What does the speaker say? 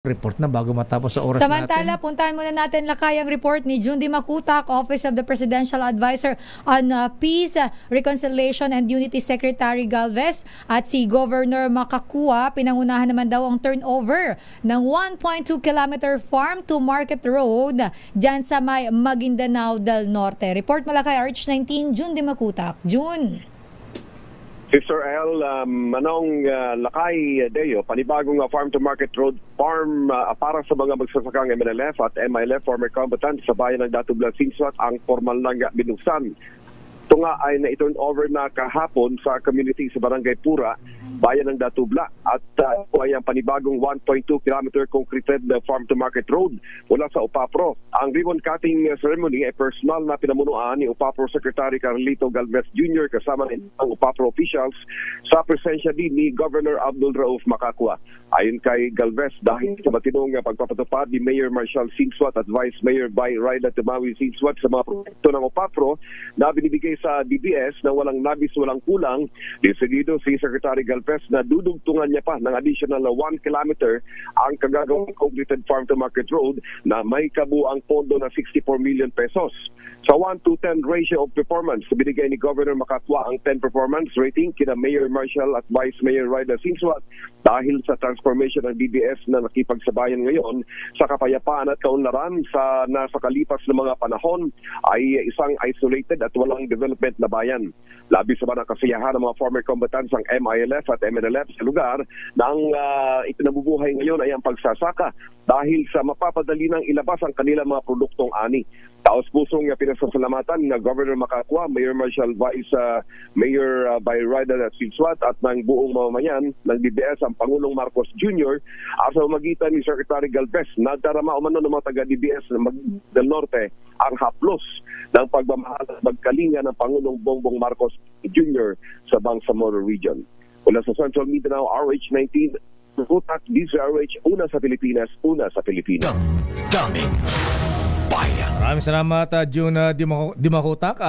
Report na bago matapos sa oras Samantala, natin. puntahan muna natin lakay ang report ni June Dimacutak, Office of the Presidential Advisor on Peace, Reconciliation and Unity Secretary Galvez at si Governor Macacua. Pinangunahan naman daw ang turnover ng 1.2 kilometer farm to market road dyan sa may Maguindanao del Norte. Report mula kay RH19, June Dimacutak. June. Sister L, manong lakay Deo, panibagong farm-to-market road farm para sa mga magsasakang MNLF at MILF former combatants sa bayan ng Datublan, Singswat ang formal na binuksan. Ito nga ay na-turn over na kahapon sa community sa Barangay Pura, bayan ng Datubla. At ito ay ang panibagong 1.2 kilometer concreted farm-to-market road mula sa UPAPRO. Ang ribbon cutting ceremony ay personal na pinamunuan ni UPAPRO Secretary Carlito Galvez Jr. kasama ng UPAPRO officials sa presensya din ni Governor Abdul Rauf Macacua. Ayon kay Galvez, dahil sa matinong pagpapatupad ni Mayor Marshall Singswat at Vice Mayor Bay Ryla Tumawi Singswat sa mga proyekto ng UPAPRO na binibigay sa DBS na walang nabis, walang kulang, desidido si Secretary Galvez na dudugtungan niya pa ng additional 1 kilometer ang kagagawang completed farm-to-market road na may kabuang pondo na 64 million pesos. Sa 1-to-10 ratio of performance, binigay ni Governor Macacua ang 10 performance rating kina Mayor Marshall at Vice Mayor Ryla Singswat dahil sa transformation ng DBS na nakipagsabayan ngayon sa kapayapaan at kaunlaran sa nasa kalipas ng mga panahon ay isang isolated at walang development na bayan. Labis naman ang kasiyahan ng mga former combatants ng MILF at MNLF sa lugar na ang ipinabubuhay ngayon ay ang pagsasaka dahil sa mapapadali ng ilabas ang kanilang mga produktong ani. Taos-pusong pinasasalamatan ng Governor Macacua, Mayor Marshall, Vice Mayor Bay Ryla Singswat at ng buong mamamayan ng DBS ang Pangulong Marcos Jr. Sa magitan ni Secretary Galvez, nagdarama umano ng mga taga-DBS del Norte ang haplos ng pagmamahal at magkalinga ng Pangulong Bongbong Marcos Jr. sa Bangsamoro Region. Mula sa Central Mindanao, RH19, Putak, DZRH, una sa Pilipinas, una sa Pilipinas. Maraming salamat, June Dimacutak. At